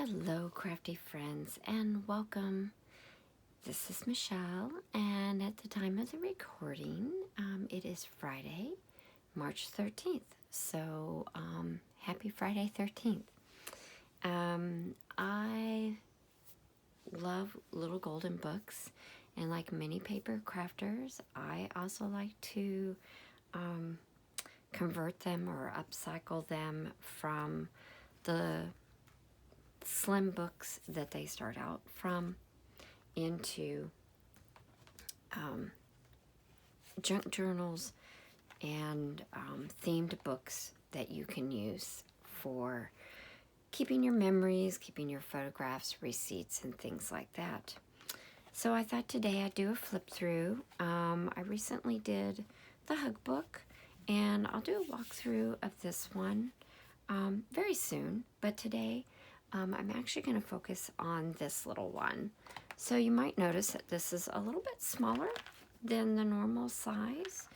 Hello, crafty friends, and welcome. This is Michelle, and at the time of the recording, it is Friday, March 13th. So, happy Friday 13th. I love little golden books, and like many paper crafters, I also like to convert them or upcycle them from the slim books that they start out from into junk journals and themed books that you can use for keeping your memories, keeping your photographs, receipts, and things like that. So I thought today I'd do a flip through. I recently did the Hug book, and I'll do a walkthrough of this one very soon, but today I'm actually going to focus on this little one. So you might notice that this is a little bit smaller than the normal size,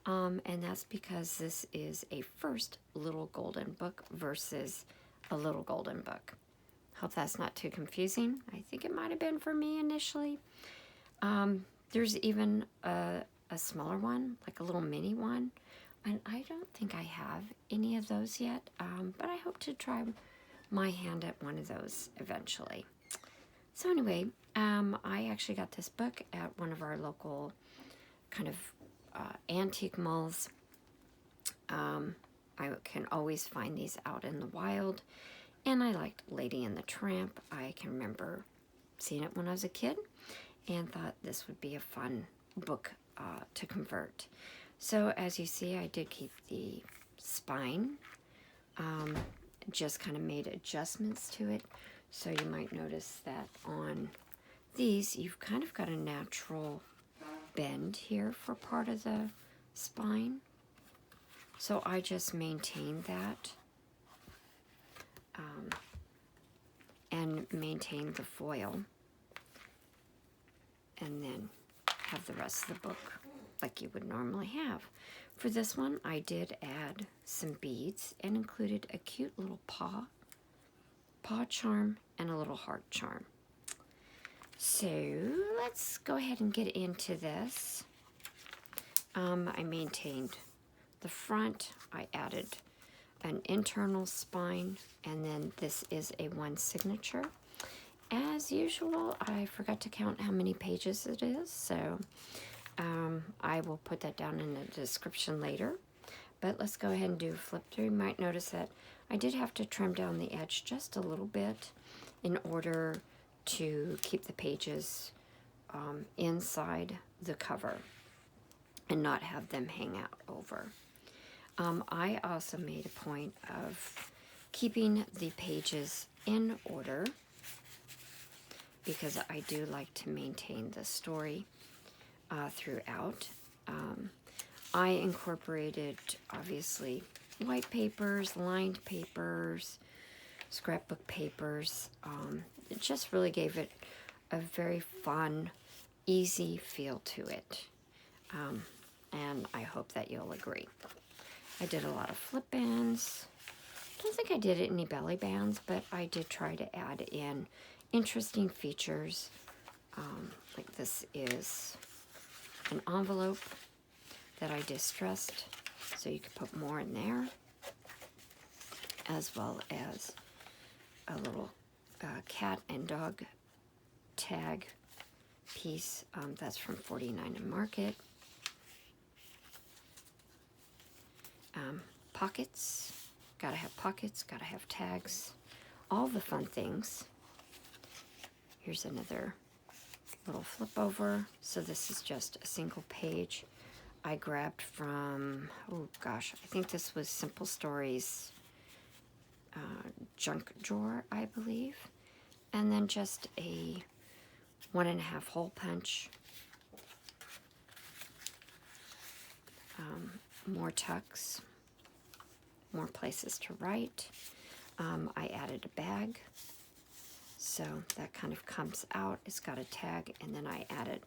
and that's because this is a first little golden book versus a little golden book. Hope that's not too confusing. I think it might have been for me initially. There's even a smaller one, like a little mini one, and I don't think I have any of those yet, but I hope to try my hand at one of those eventually. So anyway, I actually got this book at one of our local kind of antique malls. I can always find these out in the wild, and I liked Lady and the Tramp. I can remember seeing it when I was a kid and thought this would be a fun book to convert. So as you see, I did keep the spine, just kind of made adjustments to it. So you might notice that on these, you've kind of got a natural bend here for part of the spine. So I just maintained that and maintained the foil, and then have the rest of the book like you would normally have. For this one, I did add some beads and included a cute little paw charm and a little heart charm. So let's go ahead and get into this. I maintained the front. I added an internal spine, and then this is a one signature. As usual, I forgot to count how many pages it is, so I will put that down in the description later. But let's go ahead and do a flip through. You might notice that I did have to trim down the edge just a little bit in order to keep the pages inside the cover and not have them hang out over. I also made a point of keeping the pages in order because I do like to maintain the story throughout. I incorporated, obviously, white papers, lined papers, scrapbook papers. It just really gave it a very fun, easy feel to it. And I hope that you'll agree. I did a lot of flip ends. I don't think I did any belly bands, but I did try to add in interesting features. Like this is an envelope that I distressed, so you could put more in there, as well as a little cat and dog tag piece. That's from 49 and Market. Pockets, gotta have pockets, gotta have tags, all the fun things. Here's another little flip over. So this is just a single page I grabbed from, oh gosh, I think this was Simple Stories junk drawer, I believe. And then just a 1.5 hole punch. More tucks, more places to write. I added a bag, so that kind of comes out. It's got a tag, and then I added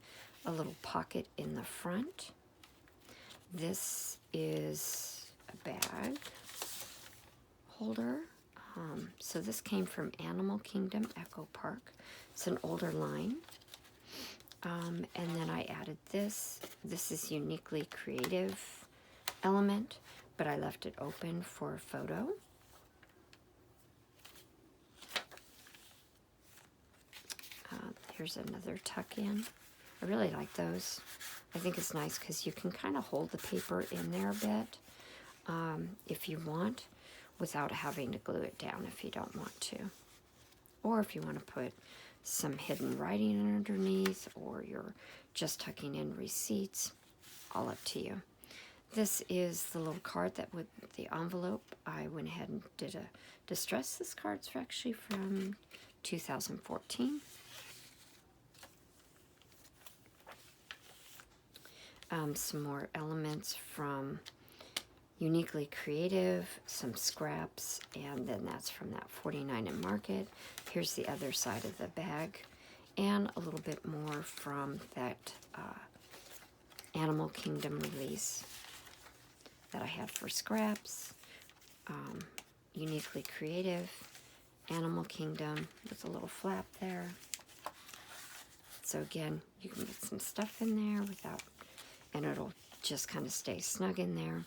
a little pocket in the front. This is a bag holder. So this came from Animal Kingdom Echo Park. It's an older line. And then I added this. This is Uniquely Creative Element, but I left it open for a photo. Here's another tuck-in. I really like those. I think it's nice because you can kind of hold the paper in there a bit if you want, without having to glue it down if you don't want to. Or if you want to put some hidden writing underneath, or you're just tucking in receipts, all up to you. This is the little card that with the envelope. I went ahead and did a distress. This card's actually from 2014. Some more elements from Uniquely Creative, some scraps, and then that's from that 49 in Market. Here's the other side of the bag, and a little bit more from that Animal Kingdom release that I had for scraps. Uniquely Creative, Animal Kingdom with a little flap there. So again, you can get some stuff in there without, and it'll just kind of stay snug in there.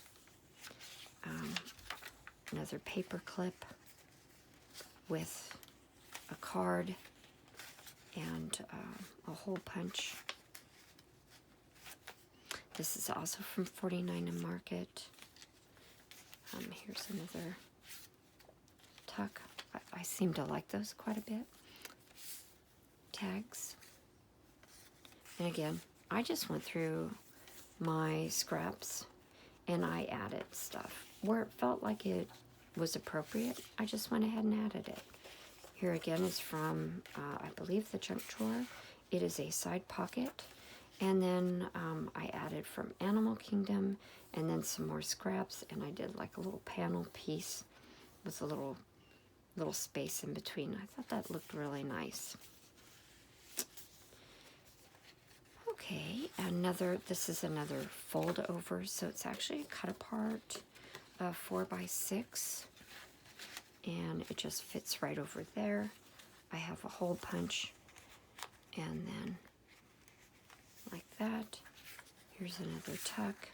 Another paper clip with a card and a hole punch. This is also from 49 in Market. Here's another tuck. I seem to like those quite a bit. Tags. And again, I just went through my scraps and I added stuff. Where it felt like it was appropriate, I just went ahead and added it. Here again is from, I believe, the junk drawer. It is a side pocket. And then I added from Animal Kingdom, and then some more scraps, and I did like a little panel piece with a little space in between. I thought that looked really nice. Okay, this is another fold over, so it's actually a cut apart 4x6, and it just fits right over there. I have a hole punch, and then like that. Here's another tuck.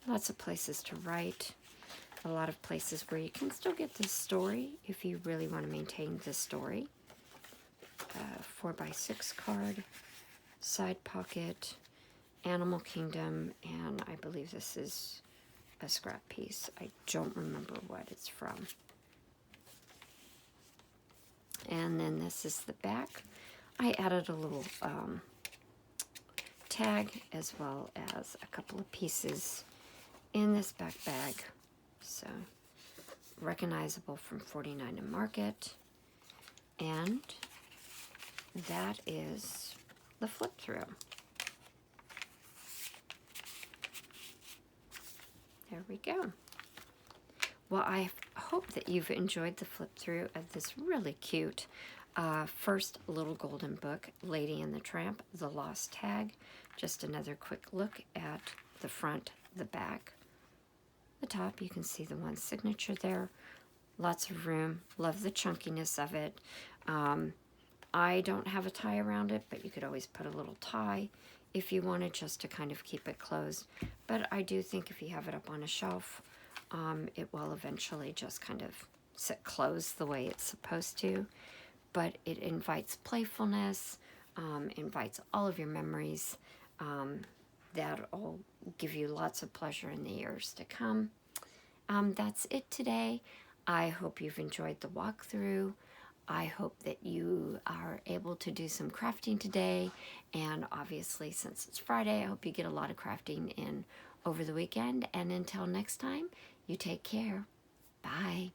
Lots of places to write. A lot of places where you can still get this story if you really want to maintain this story. 4x6 card, side pocket, Animal Kingdom, and I believe this is a scrap piece. I don't remember what it's from. And then this is the back. I added a little tag as well as a couple of pieces in this back bag. So recognizable from 49 in Market. And that is the flip through. There we go. Well, I hope that you've enjoyed the flip through of this really cute first little golden book, Lady and the Tramp, The Lost Tag. Just another quick look at the front, the back. The top, you can see the one signature there. Lots of room. Love the chunkiness of it. I don't have a tie around it, but you could always put a little tie if you wanted, just to kind of keep it closed. But I do think if you have it up on a shelf, it will eventually just kind of sit closed the way it's supposed to. But it invites playfulness, invites all of your memories. That'll give you lots of pleasure in the years to come. That's it today. I hope you've enjoyed the walkthrough. I hope that you are able to do some crafting today. And obviously, since it's Friday, I hope you get a lot of crafting in over the weekend. And until next time, you take care. Bye.